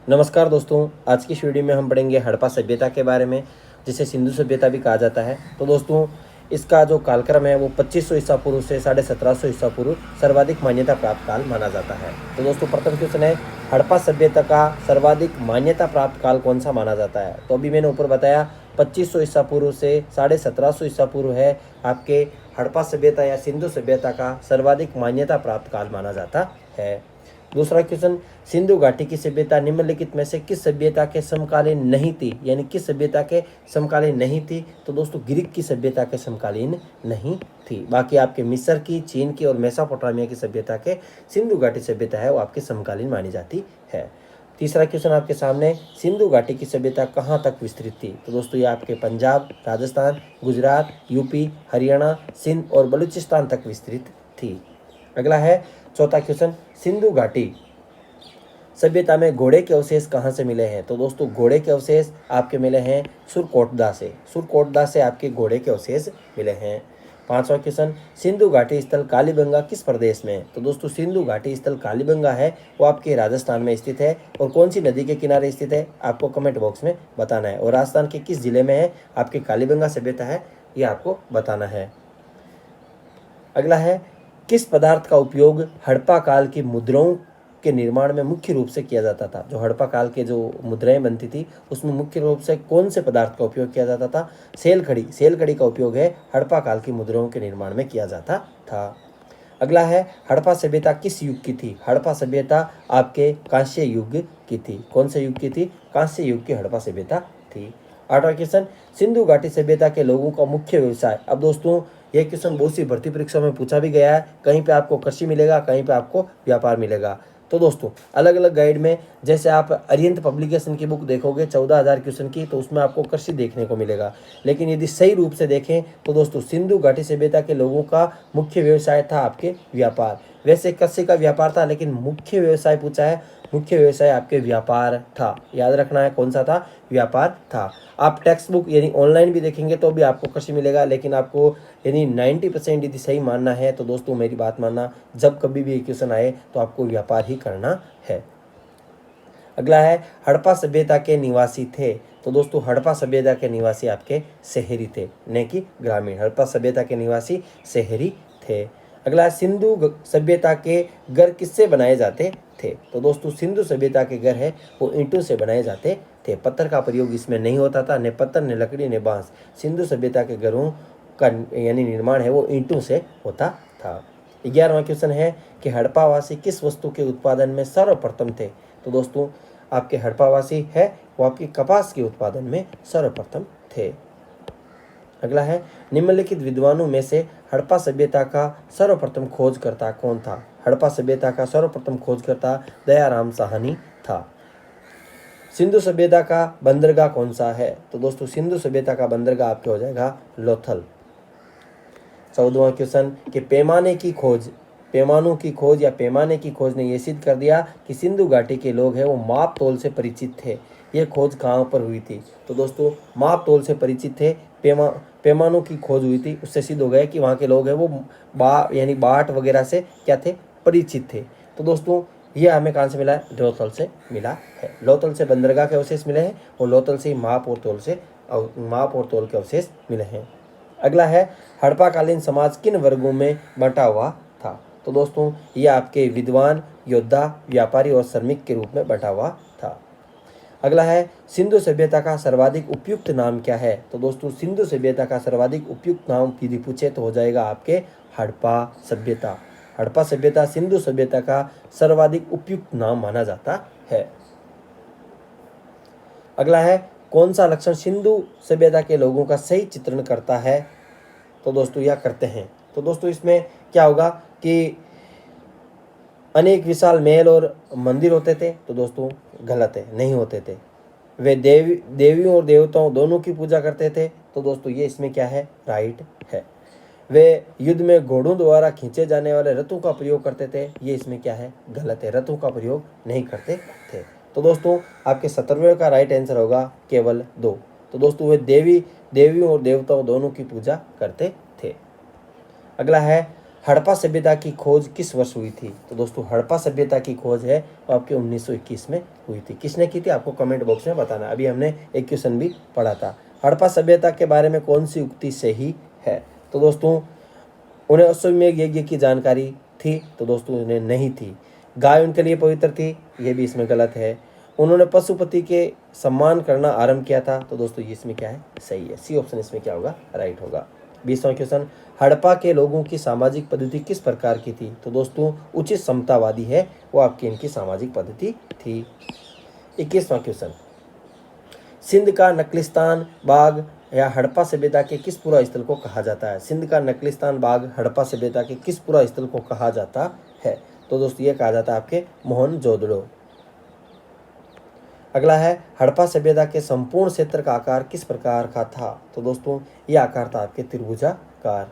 नमस्कार दोस्तों, आज की इस वीडियो में हम पढ़ेंगे हड़प्पा सभ्यता के बारे में, जिसे सिंधु सभ्यता भी कहा जाता है। तो दोस्तों, इसका जो कालक्रम है वो 2500 ईसा पूर्व से 1750 ईसा पूर्व सर्वाधिक मान्यता प्राप्त काल माना जाता है। तो दोस्तों, प्रथम क्वेश्चन है, हड़प्पा सभ्यता का सर्वाधिक मान्यता प्राप्त काल कौन सा माना जाता है? तो अभी मैंने ऊपर बताया 2500 ईसा पूर्व से 1750 ईसा पूर्व है आपके हड़प्पा सभ्यता या सिंधु सभ्यता का सर्वाधिक मान्यता प्राप्त काल माना जाता है। दूसरा क्वेश्चन, सिंधु घाटी की सभ्यता निम्नलिखित में से किस सभ्यता के समकालीन नहीं थी? यानी किस सभ्यता के समकालीन नहीं थी? तो दोस्तों, ग्रीक की सभ्यता के समकालीन नहीं थी। बाकी आपके मिस्र की, चीन की और मेसोपोटामिया की सभ्यता के सिंधु घाटी सभ्यता है वो आपके समकालीन मानी जाती है। तीसरा क्वेश्चन आपके सामने, सिंधु घाटी की सभ्यता कहाँ तक विस्तृत थी? तो दोस्तों, ये आपके पंजाब, राजस्थान, गुजरात, यूपी, हरियाणा, सिंध और बलूचिस्तान तक विस्तृत थी। अगला है चौथा क्वेश्चन, सिंधु घाटी सभ्यता में घोड़े के अवशेष कहाँ से मिले हैं? तो दोस्तों, घोड़े के अवशेष आपके मिले हैं सुरकोटदा से। सुरकोटदा से आपके घोड़े के अवशेष मिले हैं। पांचवा क्वेश्चन, सिंधु घाटी स्थल कालीबंगा किस प्रदेश में है? तो दोस्तों, सिंधु घाटी स्थल कालीबंगा है वो आपके राजस्थान में स्थित है। और कौन सी नदी के किनारे स्थित है आपको कमेंट बॉक्स में बताना है। और राजस्थान के किस जिले में है आपके कालीबंगा सभ्यता है ये आपको बताना है। अगला है, किस पदार्थ का उपयोग हड़प्पा काल की मुद्राओं के निर्माण में मुख्य रूप से किया जाता था? जो हड़प्पा काल के जो मुद्राएं बनती थी उसमें मुख्य रूप से कौन से पदार्थ का उपयोग किया जाता था? सेलखड़ी। सेलखड़ी का उपयोग है हड़प्पा काल की मुद्राओं के निर्माण में किया जाता था। अगला है, हड़प्पा सभ्यता किस युग की थी? हड़प्पा सभ्यता आपके कांस्य युग की थी। कौन से युग की थी? कांस्य युग की हड़प्पा सभ्यता थी। आठवां क्वेश्चन, सिंधु घाटी सभ्यता के लोगों का मुख्य व्यवसाय। अब दोस्तों, यह क्वेश्चन बहुत सी भर्ती परीक्षा में पूछा भी गया है। कहीं पे आपको कृषि मिलेगा, कहीं पे आपको व्यापार मिलेगा। तो दोस्तों, अलग अलग गाइड में जैसे आप अरिहंत पब्लिकेशन की बुक देखोगे 14,000 क्वेश्चन की, तो उसमें आपको कृषि देखने को मिलेगा। लेकिन यदि सही रूप से देखें तो दोस्तों, सिंधु घाटी सभ्यता के लोगों का मुख्य व्यवसाय था आपके व्यापार। वैसे कृषि का व्यापार था, लेकिन मुख्य व्यवसाय पूछा है, मुख्य व्यवसाय आपके व्यापार था। याद रखना है कौन सा था? व्यापार था। आप टेक्स्ट बुक यानी ऑनलाइन भी देखेंगे तो भी आपको कृषि मिलेगा, लेकिन आपको यानी 90% यदि सही मानना है तो दोस्तों मेरी बात मानना, जब कभी भी क्वेश्चन आए तो आपको व्यापार ही करना है। अगला है, हड़प्पा सभ्यता के निवासी थे। तो दोस्तों, हड़प्पा सभ्यता के निवासी आपके शहरी थे, न कि ग्रामीण। हड़प्पा सभ्यता के निवासी शहरी थे। अगला है, सिंधु सभ्यता के घर किससे बनाए जाते थे? तो दोस्तों, सिंधु सभ्यता के घर है वो ईंटों से बनाए जाते थे। पत्थर का प्रयोग इसमें नहीं होता था, न पत्थर, न लकड़ी, न बांस। सिंधु सभ्यता के घरों का यानी निर्माण है वो ईंटों से होता था। 11वां क्वेश्चन है कि हड़प्पावासी किस वस्तु के उत्पादन में सर्वप्रथम थे? तो दोस्तों, आपके हड़प्पावासी है वो आपकी कपास के उत्पादन में सर्वप्रथम थे। अगला है, निम्नलिखित विद्वानों में से हड़प्पा सभ्यता का सर्वप्रथम खोजकर्ता कौन था? हड़प्पा सभ्यता का सर्वप्रथम खोजकर्ता दयाराम साहनी था। सिंधु सभ्यता का बंदरगाह कौन सा है? तो दोस्तों, सिंधु सभ्यता का बंदरगाह आपके हो जाएगा लोथल। 14वां क्वेश्चन कि पैमानों की खोज या पैमाने की खोज ने यह सिद्ध कर दिया कि सिंधु घाटी के लोग हैं वो माप तोल से परिचित थे। यह खोज कहाँ पर हुई थी? तो दोस्तों, माप तोल से परिचित थे। पैमानों की खोज हुई थी, उससे सिद्ध हो गया कि वहाँ के लोग हैं वो यानी बाट वगैरह से क्या थे? परिचित थे। तो दोस्तों, ये हमें कहाँ से मिला है? लोथल से मिला है। लोथल से बंदरगाह के अवशेष मिले हैं और लोथल से माप और तोल के अवशेष मिले हैं। अगला है, हड़प्पाकालीन समाज किन वर्गों में बंटा हुआ था? तो दोस्तों, ये आपके विद्वान, योद्धा, व्यापारी और श्रमिक के रूप में बंटा हुआ था। अगला है, सिंधु सभ्यता का सर्वाधिक उपयुक्त नाम क्या है? तो दोस्तों, सिंधु सभ्यता का सर्वाधिक उपयुक्त नाम यदि पूछे तो हो जाएगा आपके हड़प्पा सभ्यता। हड़प्पा सभ्यता सिंधु सभ्यता का सर्वाधिक उपयुक्त नाम माना जाता है। अगला है, कौन सा लक्षण सिंधु सभ्यता के लोगों का सही चित्रण करता है? तो दोस्तों, यह करते हैं। तो दोस्तों, इसमें क्या होगा कि अनेक विशाल महल और मंदिर होते थे? तो दोस्तों, गलत है, नहीं होते थे। वे देवियों और देवताओं दोनों की पूजा करते थे? तो दोस्तों, ये इसमें क्या है? राइट है। वे युद्ध में घोड़ों द्वारा खींचे जाने वाले रथों का प्रयोग करते थे? ये इसमें क्या है? गलत है, रथों का प्रयोग नहीं करते थे। तो दोस्तों, आपके 17वें का राइट आंसर होगा केवल 2। तो दोस्तों, वे देवियों और देवताओं दोनों की पूजा करते थे। अगला है, हड़प्पा सभ्यता की खोज किस वर्ष हुई थी? तो दोस्तों हड़प्पा सभ्यता की खोज है वो आपके 1921 में हुई थी। किसने की थी आपको कमेंट बॉक्स में बताना। अभी हमने एक क्वेश्चन भी पढ़ा था। हड़प्पा सभ्यता के बारे में कौन सी उक्ति सही है? तो दोस्तों उन्हें अश्वमेध यज्ञ की जानकारी थी? तो दोस्तों उन्हें नहीं थी। गाय उनके लिए पवित्र थी? ये भी इसमें गलत है। उन्होंने पशुपति के सम्मान करना आरंभ किया था? तो दोस्तों ये इसमें क्या है? सही है। सी ऑप्शन इसमें क्या होगा? राइट होगा। 20वां क्वेश्चन, हड़प्पा के लोगों की सामाजिक पद्धति किस प्रकार की थी? तो दोस्तों उचित समतावादी है वो आपकी इनकी सामाजिक पद्धति थी। 21वां क्वेश्चन, सिंध का नकलिस्तान बाग या हड़प्पा सभ्यता के किस पुरा स्थल को कहा जाता है? सिंध का नकलिस्तान बाग हड़प्पा सभ्यता के किस पुरा स्थल को कहा जाता है? तो दोस्तों ये कहा जाता है आपके मोहनजोदड़ो। अगला है, हड़प्पा सभ्यता के संपूर्ण क्षेत्र का आकार किस प्रकार का था? तो दोस्तों ये आकार था आपके त्रिभुजाकार।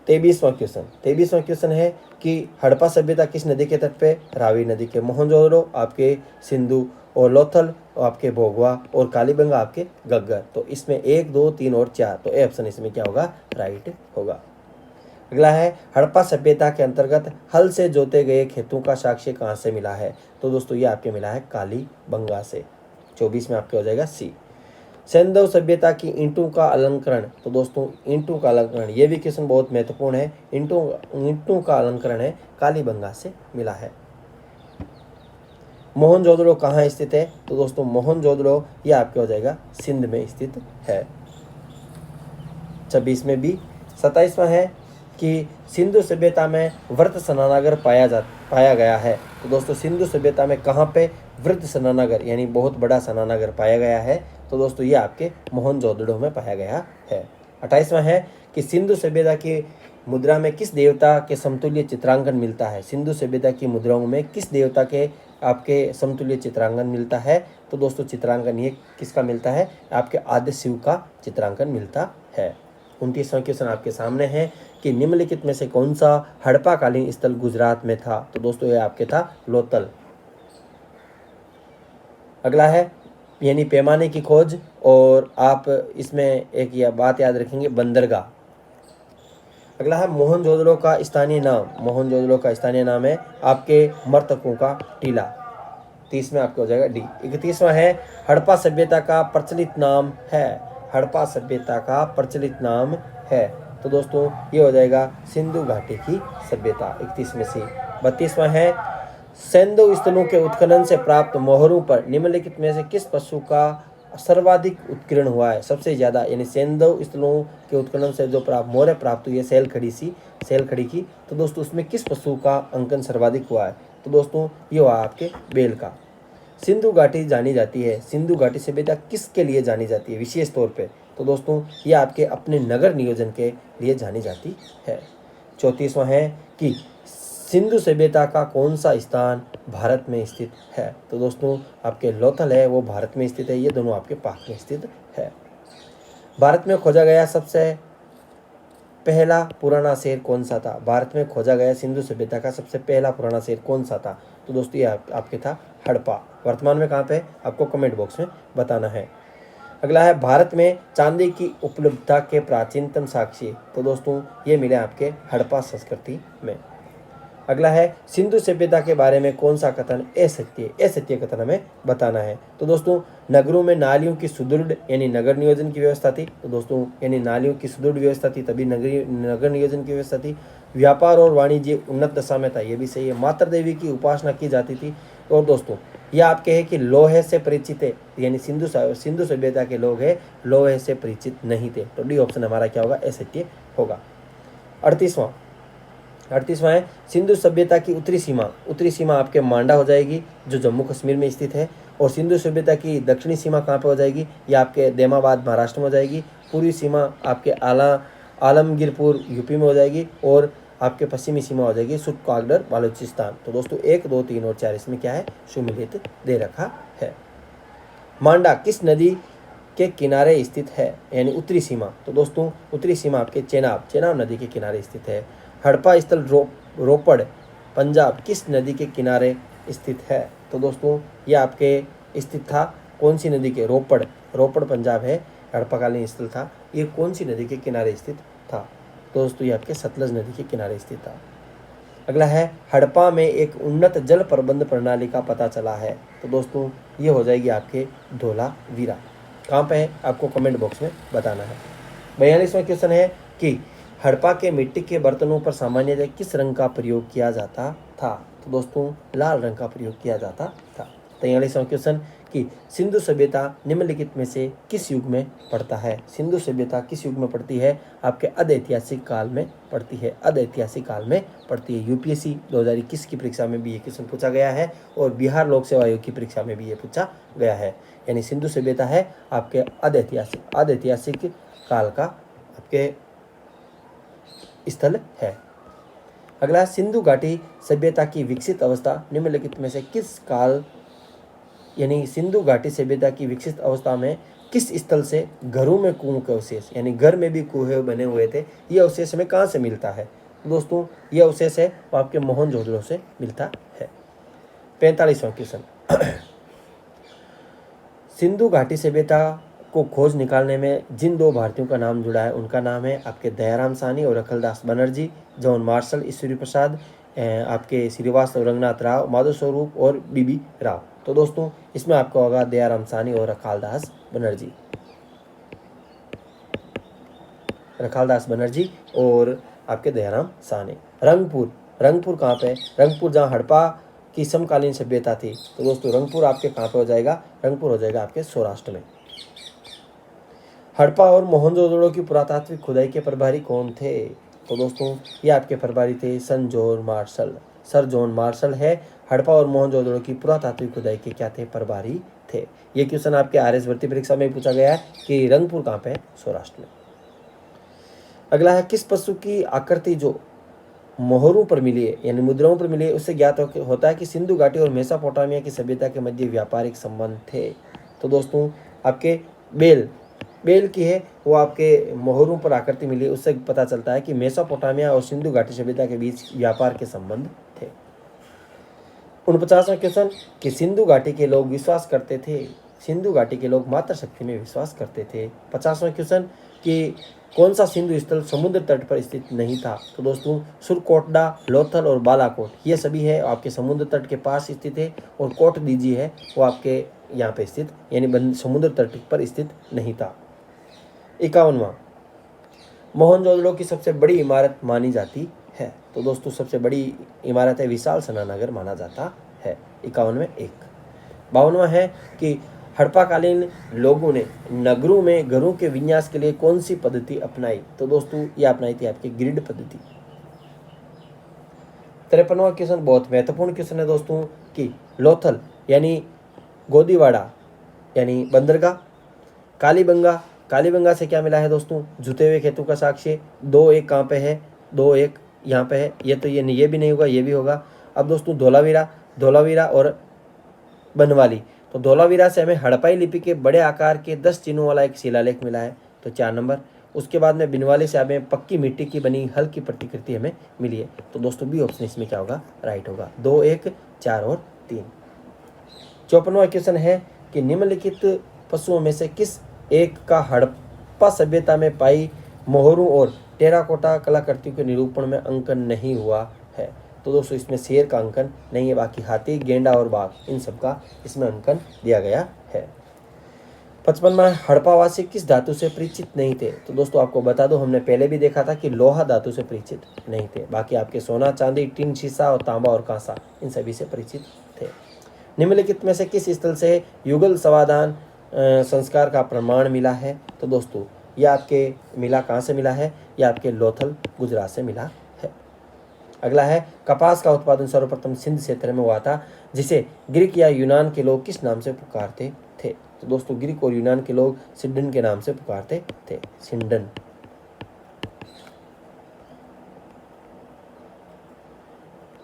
23वां क्वेश्चन है कि हड़प्पा सभ्यता किस नदी के तट पे? रावी नदी के। मोहनजोदड़ो आपके सिंधु और लोथल आपके भोगवा और कालीबंगा आपके गग्गर। तो इसमें 1, 2, 3 और 4, तो ए ऑप्शन इसमें क्या होगा? राइट होगा। अगला है, हड़प्पा सभ्यता के अंतर्गत हल से जोते गए खेतों का साक्ष्य कहाँ से मिला है? तो दोस्तों ये आपके मिला है कालीबंगा से। 24 में आपके हो जाएगा सी। सैंधव सभ्यता की ईंटों का अलंकरण। तो दोस्तों ईंटों का अलंकरण, ये भी क्वेश्चन बहुत महत्वपूर्ण है। ईंटों का अलंकरण है कालीबंगा से मिला है। मोहनजोदड़ो कहाँ स्थित है? तो दोस्तों मोहनजोदड़ो ये आपके हो जाएगा सिंध में स्थित है। 26 में भी। 27वां है कि सिंधु सभ्यता में वृत्त स्नानागार पाया गया है। तो दोस्तों सिंधु सभ्यता में कहाँ पे वृत्त स्नानागार यानी बहुत बड़ा स्नानागार पाया गया है? तो दोस्तों ये आपके मोहनजोदड़ो में पाया गया है। 28वां है कि सिंधु सभ्यता की मुद्रा में किस देवता के समतुल्य चित्रांकन मिलता है? सिंधु सभ्यता की मुद्राओं में किस देवता के आपके समतुल्य चित्रांकन मिलता है? तो दोस्तों चित्रांकन ये किसका मिलता है? आपके आद्य शिव का चित्रांकन मिलता है। 29वां क्वेश्चन आपके सामने है कि निम्नलिखित में से कौन सा हड़प्पा कालीन स्थल गुजरात में था? तो दोस्तों ये आपके था लोथल। अगला है यानी पैमाने की खोज, और आप इसमें एक यह बात याद रखेंगे, बंदरगाह। अगला है मोहनजोदड़ो का स्थानीय नाम। मोहनजोदड़ो का स्थानीय नाम है आपके मर्तकों का टीला। 30 में आपको हो जाएगा डी। 31वां है हड़प्पा सभ्यता का प्रचलित नाम है। हड़प्पा सभ्यता का प्रचलित नाम है। तो दोस्तों ये हो जाएगा सिंधु घाटी की सभ्यता। 31 में से। 32वां है सैंधव स्थलों के उत्खनन से प्राप्त मोहरों पर निम्नलिखित में से किस पशु का सर्वाधिक उत्कीर्ण हुआ है? सबसे ज्यादा यानी सैंधव स्थलों के उत्खनन से जो मोहरें प्राप्त हुई है सेल खड़ी की, तो दोस्तों उसमें किस पशु का अंकन सर्वाधिक हुआ है? तो दोस्तों ये हुआ आपके बेल का। सिंधु घाटी जानी जाती है, सिंधु घाटी सभ्यता किसके लिए जानी जाती है विशेष तौर पे? तो दोस्तों ये आपके अपने नगर नियोजन के लिए जानी जाती है। 34वां है कि सिंधु सभ्यता का कौन सा स्थान भारत में स्थित है? तो दोस्तों आपके लोथल है वो भारत में स्थित है, ये दोनों आपके पाक में स्थित है। भारत में खोजा गया सबसे पहला पुराना शहर कौन सा था? भारत में खोजा गया सिंधु सभ्यता का सबसे पहला पुराना शहर कौन सा था? तो दोस्तों ये आपके था हड़प्पा। वर्तमान में कहाँ पे? आपको कमेंट बॉक्स में बताना है। अगला है भारत में चांदी की उपलब्धता के प्राचीनतम साक्ष्य। तो दोस्तों ये मिले आपके हड़प्पा संस्कृति में। अगला है सिंधु सभ्यता के बारे में कौन सा कथन असत्य कथन हमें बताना है? तो दोस्तों नगरों में नालियों की सुदृढ़ यानी नगर नियोजन की व्यवस्था थी। तो दोस्तों यानी नालियों की सुदृढ़ व्यवस्था थी तभी नगर नियोजन की व्यवस्था थी। व्यापार और वाणिज्य उन्नत दशा में था, ये भी सही है। माता देवी की उपासना की जाती थी। और दोस्तों यह आपके है कि लोहे से परिचित है, यानी सिंधु सभ्यता के लोग हैं लोहे से परिचित नहीं थे। तो डी ऑप्शन हमारा क्या होगा? असत्य होगा। 38वां है सिंधु सभ्यता की उत्तरी सीमा आपके मांडा हो जाएगी जो जम्मू कश्मीर में स्थित है। और सिंधु सभ्यता की दक्षिणी सीमा कहाँ पे हो जाएगी? ये आपके देमाबाद महाराष्ट्र में हो जाएगी। पूर्वी सीमा आपके आलमगीरपुर यूपी में हो जाएगी। और आपके पश्चिमी सीमा हो जाएगी सुटकागडर बालूचिस्तान। तो दोस्तों 1, 2, 3 और 4 इसमें क्या है? सुमिलित दे रखा है। मांडा किस नदी के किनारे स्थित है यानी उत्तरी सीमा? तो दोस्तों उत्तरी सीमा आपके चेनाब नदी के किनारे स्थित है। हड़प्पा स्थल रोपड़ पंजाब किस नदी के किनारे स्थित है? तो दोस्तों ये आपके स्थित था कौन सी नदी के? रोपड़ पंजाब है हड़प्पाकालीन स्थल था। ये कौन सी नदी के किनारे स्थित था? तो दोस्तों ये आपके सतलज नदी के किनारे स्थित था। अगला है हड़प्पा में एक उन्नत जल प्रबंध प्रणाली का पता चला है। तो दोस्तों ये हो जाएगी आपके धोलावीरा। कहाँ पे है आपको कमेंट बॉक्स में बताना है। 42वां क्वेश्चन है कि हड़प्पा के मिट्टी के बर्तनों पर सामान्यतः किस रंग का प्रयोग किया जाता था। तो दोस्तों लाल रंग का प्रयोग किया जाता था। 43वां क्वेश्चन कि सिंधु सभ्यता निम्नलिखित में से किस युग में पड़ता है। सिंधु सभ्यता किस युग में पड़ती है, आपके अधऐतिहासिक काल में पड़ती है। अधऐतिहासिक काल में पड़ती है। यूपीएससी 2021 की परीक्षा में भी ये क्वेश्चन पूछा गया है और बिहार लोक सेवा आयोग की परीक्षा में भी ये पूछा गया है। यानी सिंधु सभ्यता है आपके अधऐतिहासिक काल का आपके स्थल है। अगला सिंधु घाटी सभ्यता की विकसित अवस्था निम्नलिखित में से किस काल, यानी सिंधु घाटी सभ्यता की विकसित अवस्था में किस स्थल से घरों में कुओं के अवशेष, यानी घर में भी कुएं बने हुए थे, ये अवशेष हमें कहाँ से मिलता है। तो दोस्तों ये अवशेष है वो आपके मोहनजोदड़ो से मिलता है। 45वां क्वेश्चन सिंधु घाटी सभ्यता को खोज निकालने में जिन दो भारतीयों का नाम जुड़ा है उनका नाम है आपके दयाराम साहनी और रखलदास बनर्जी। जॉन मार्शल, ईश्वरी प्रसाद, आपके श्रीवास्तव रंगनाथ राव, माधव स्वरूप और बीबी राव। तो दोस्तों इसमें आपका होगा दयाराम साहनी और रखालदास बनर्जी। रखालदास बनर्जी और आपके दयाराम साहनी। रंगपुर कहाँ पे, रंगपुर जहाँ हड़प्पा की समकालीन सभ्यता थी। तो दोस्तों रंगपुर आपके कहाँ पे हो जाएगा, रंगपुर हो जाएगा आपके सौराष्ट्र में। हड़प्पा और मोहनजोदड़ो की पुरातात्विक खुदाई के प्रभारी कौन थे। तो दोस्तों ये आपके प्रभारी थे सर जॉन मार्शल है। हड़प्पा और मोहनजोदड़ो की पुरातात्विक खुदाई के क्या थे, प्रभारी थे। ये क्वेश्चन आपके आरएस भर्ती परीक्षा में पूछा गया है कि रंगपुर कहाँ पे है, सौराष्ट्र में। अगला है किस पशु की आकृति जो मोहरों पर मिली है, यानी मुद्राओं पर मिली है, उससे ज्ञात होता है कि सिंधु घाटी और मेसोपोटामिया की सभ्यता के मध्य व्यापारिक संबंध थे। तो दोस्तों आपके बेल की है वो आपके मोहरों पर आकृति मिली, उससे पता चलता है कि मेसोपोटामिया और सिंधु घाटी सभ्यता के बीच व्यापार के संबंध थे। 49वां क्वेश्चन कि सिंधु घाटी के लोग विश्वास करते थे, सिंधु घाटी के लोग मातृशक्ति में विश्वास करते थे। 50वां क्वेश्चन कि कौन सा सिंधु स्थल समुद्र तट पर स्थित नहीं था। तो दोस्तों सुरकोटडा, लोथल और बालाकोट ये सभी है आपके समुद्र तट के पास स्थित है, और कोट दीजी है वो आपके यहाँ पे स्थित, यानी समुद्र तट पर स्थित नहीं था। 51वां मोहनजोदड़ो की सबसे बड़ी इमारत मानी जाती है। तो दोस्तों सबसे बड़ी इमारत है विशाल स्नानागार माना जाता है। 51 में 1। 52वां है कि हड़प्पाकालीन लोगों ने नगरों में घरों के विन्यास के लिए कौन सी पद्धति अपनाई। तो दोस्तों ये अपनाई थी आपकी ग्रिड पद्धति। 53वां क्वेश्चन बहुत महत्वपूर्ण क्वेश्चन है दोस्तों कि लोथल यानी गोदीवाड़ा यानी बंदरगाह, कालीबंगा से क्या मिला है दोस्तों, जुते हुए खेतों का साक्ष्य। 2-1 कहाँ पे है, 2-1 यहाँ पे है। ये तो ये भी नहीं होगा, ये भी होगा। अब दोस्तों धोलावीरा और बनवाली। तो धोलावीरा से हमें हड़प्पाई लिपि के बड़े आकार के 10 चिन्हों वाला एक शिलालेख मिला है, तो 4 नंबर। उसके बाद में बिनवाली से हमें पक्की मिट्टी की बनी हल्की प्रतिकृति हमें मिली है। तो दोस्तों बी ऑप्शन इसमें क्या होगा, राइट होगा। 2-1 4 और 3। 54वां क्वेश्चन है कि निम्नलिखित पशुओं में से किस एक का हड़प्पा सभ्यता में पाई मोहरों और टेराकोटा कलाकृतियों के निरूपण में अंकन नहीं हुआ है। तो दोस्तों इसमें शेर का अंकन नहीं है, बाकी हाथी, गेंडा और बाघ इन सब का इसमें अंकन दिया गया है। 55वां हड़प्पावासी किस धातु से परिचित नहीं थे। तो दोस्तों आपको बता दो, हमने पहले भी देखा था कि लोहा धातु से परिचित नहीं थे, बाकी आपके सोना, चांदी, टिन, शीशा और तांबा और कांसा इन सभी से परिचित थे। निम्नलिखित में से किस स्थल से युगल समाधान संस्कार का प्रमाण मिला है। तो दोस्तों ये आपके मिला कहाँ से मिला है, ये आपके लोथल गुजरात से मिला है। अगला है कपास का उत्पादन सर्वप्रथम सिंध क्षेत्र में हुआ था, जिसे ग्रीक या यूनान के लोग किस नाम से पुकारते थे। तो दोस्तों ग्रीक और यूनान के लोग सिंडन के नाम से पुकारते थे, सिंडन।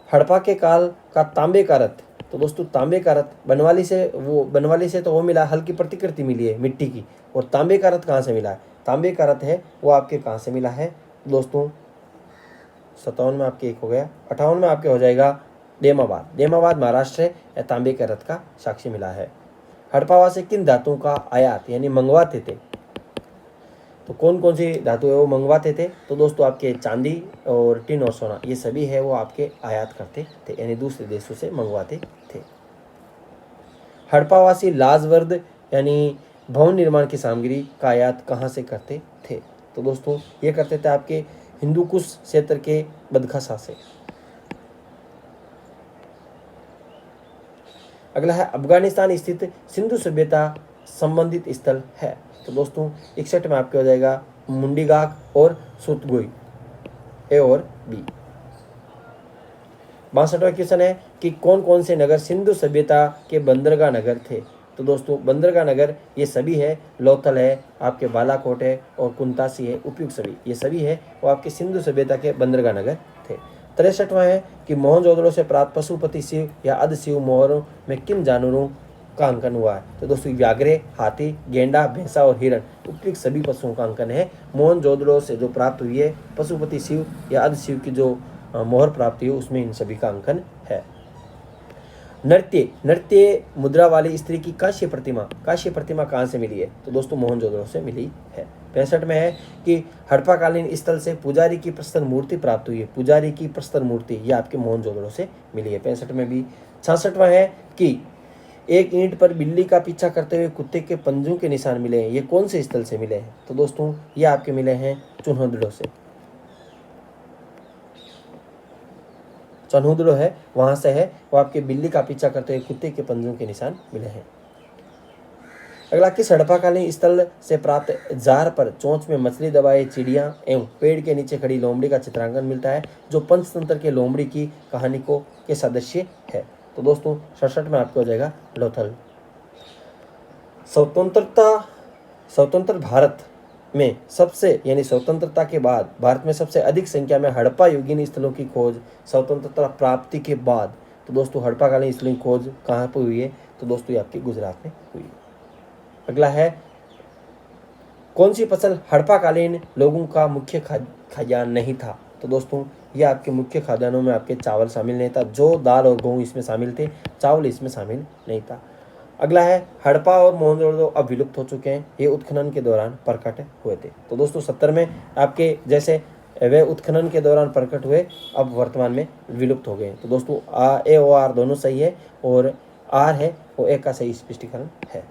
हड़प्पा के काल का तांबे का रथ। तो दोस्तों तांबे का रथ बनवाली से तो वो मिला, हल्की प्रतिकृति मिली है मिट्टी की। और तांबे का रथ कहाँ से मिला है, तांबे का रथ है वो आपके कहाँ से मिला है दोस्तों। 57 में आपके 1 हो गया। 58 में आपके हो जाएगा देमाबाद महाराष्ट्र है, तांबे के रथ का साक्ष्य मिला है। हड़प्पावा से किन धातुओं का आयात यानी मंगवाते थे। तो कौन कौन सी धातु है वो मंगवाते थे? तो दोस्तों आपके चांदी और टिन और सोना, ये सभी है वो आपके आयात करते थे, यानी दूसरे देशों से मंगवाते थे। हड़प्पावासी लाजवर्द यानी भवन निर्माण की सामग्री का आयात कहाँ से करते थे? तो दोस्तों ये करते थे आपके हिंदू कुश क्षेत्र के बदखसा से। अगला है अफगानिस्तान स्थित सिंधु सभ्यता संबंधित स्थल है। तो दोस्तों 61 में आपके हो जाएगा मुंडीगाक और सुतगुई, ए और बी। 62वां क्वेश्चन है कि कौन कौन से नगर सिंधु सभ्यता के बंदरगाह नगर थे? तो दोस्तों बंदरगाह नगर ये सभी है, लोथल है, आपके बालाकोट है और कुंतासी है, उपयुक्त सभी ये सभी है वो आपके सिंधु सभ्यता के बंदरगाह नगर थे। 63वां है कि मोहनजोदड़ो से प्राप्त पशुपति शिव या अध शिव मोहरों में किन जानवरों का अंकन हुआ है? तो दोस्तों व्याघ्रे, हाथी, गेंडा, भैंसा और हिरण, उपयुक्त सभी पशुओं का अंकन है। मोहनजोदड़ो से जो प्राप्त हुई है पशुपति शिव या अध शिव की जो मोहर प्राप्ति हो उसमें इन सभी का अंकन है। नृत्य मुद्रा वाली स्त्री की कांस्य प्रतिमा कहाँ से मिली है? तो दोस्तों मोहनजोदड़ो से मिली है। 65 में है कि हड़प्पाकालीन स्थल से पुजारी की प्रस्तर मूर्ति प्राप्त हुई है। पुजारी की प्रस्तर मूर्ति ये आपके मोहनजोदड़ो से मिली है। 65 में भी। 66वां है कि एक ईंट पर बिल्ली का पीछा करते हुए कुत्ते के पंजों के निशान मिले हैं, ये कौन से स्थल से मिले हैं? तो दोस्तों ये आपके मिले हैं चुन्होदड़ो से। चन्हुदड़ो है वहां से है, वो आपके बिल्ली का पीछा करते हुए कुत्ते के पंजों के निशान मिले हैं। अगला किस हड़प्पाकालीन स्थल से प्राप्त जार पर चोंच में मछली दबाए चिड़िया एवं पेड़ के नीचे खड़ी लोमड़ी का चित्रांकन मिलता है जो पंचतंत्र के लोमड़ी की कहानी को के सदस्य है? तो दोस्तों 67 में आपको हो जाएगा लोथल। स्वतंत्र भारत में सबसे यानी स्वतंत्रता के बाद भारत में सबसे अधिक संख्या में हड़प्पा युगीन स्थलों की खोज स्वतंत्रता प्राप्ति के बाद। तो दोस्तों हड़प्पाकालीन स्थलों की खोज कहाँ पर हुई है? तो दोस्तों ये आपकी गुजरात में हुई है। अगला है कौन सी फसल हड़प्पाकालीन लोगों का मुख्य खाद्यान्न नहीं था? तो दोस्तों ये आपके मुख्य खाद्यान्नों में आपके चावल शामिल नहीं था, जो दाल और गेहूं इसमें शामिल थे, चावल इसमें शामिल नहीं था। अगला है हड़प्पा और मोहनजोदड़ो अब विलुप्त हो चुके हैं, ये उत्खनन के दौरान प्रकट हुए थे। तो दोस्तों 70 में आपके जैसे वे उत्खनन के दौरान प्रकट हुए अब वर्तमान में विलुप्त हो गए। तो दोस्तों ए और आर दोनों सही है और आर है वो ए का सही स्पष्टीकरण है।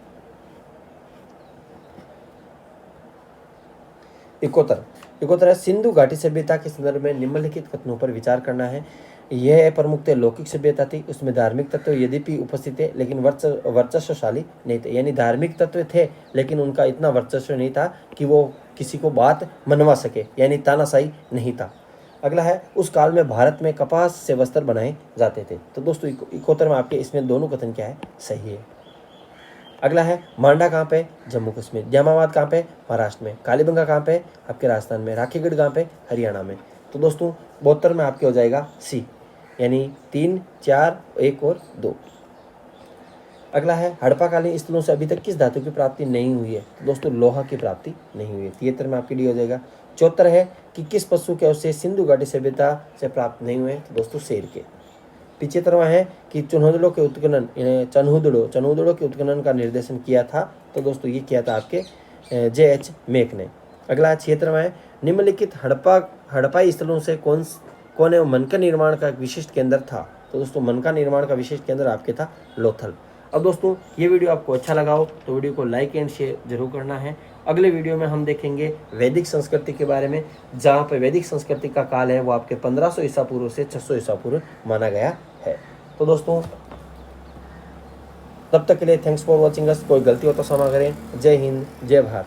71 सिंधु घाटी सभ्यता के संदर्भ में निम्नलिखित कथनों पर विचार करना है। यह प्रमुखतः लौकिक सभ्यता थी, उसमें धार्मिक तत्व यद्यपि उपस्थित थे लेकिन वर्चस्वशाली नहीं थे, यानी धार्मिक तत्व थे लेकिन उनका इतना वर्चस्व नहीं था कि वो किसी को बात मनवा सके, यानी तानाशाही नहीं था। अगला है उस काल में भारत में कपास से वस्त्र बनाए जाते थे। तो दोस्तों 71 में आपके इसमें दोनों कथन क्या है? सही है। अगला है मांडा कहाँ पे? जम्मू कश्मीर। जामाबाद कहाँ पे? महाराष्ट्र में। कालीबंगा कहाँ पे? आपके राजस्थान में। राखीगढ़ कहाँ पे? हरियाणा में। तो दोस्तों 72 में आपके हो जाएगा सी, यानी 3, 4, 1 और 2। अगला है हड़प्पाकालीन स्थलों से अभी तक किस धातु की प्राप्ति नहीं हुई है? तो दोस्तों लोहा की प्राप्ति नहीं हुई है। 73 में आपके लिए हो जाएगा। 74 है कि किस पशु के अवशेष सिंधु घाटी सभ्यता से प्राप्त नहीं हुए? तो दोस्तों शेर के। 75वां है कि चन्हुदड़ो के उत्खनन चन्हुदड़ो के उत्खनन का निर्देशन किया था। तो दोस्तों ये किया था आपके J.H. मेक ने। अगला 76वां है निम्नलिखित हड़प्पाई स्थलों से कौन एवं मन का निर्माण का विशिष्ट केंद्र था? तो दोस्तों मन का निर्माण का विशिष्ट केंद्र आपके था लोथल। अब दोस्तों ये वीडियो आपको अच्छा लगा हो तो वीडियो को लाइक एंड शेयर जरूर करना है। अगले वीडियो में हम देखेंगे वैदिक संस्कृति के बारे में, जहाँ पर वैदिक संस्कृति का काल है वो आपके 1500 ईसा पूर्व से 600 ईसा पूर्व माना गया है। तो दोस्तों तब तक के लिए थैंक्स फॉर वॉचिंग अस। कोई गलती हो तो क्षमा करें। जय हिंद, जय भारत।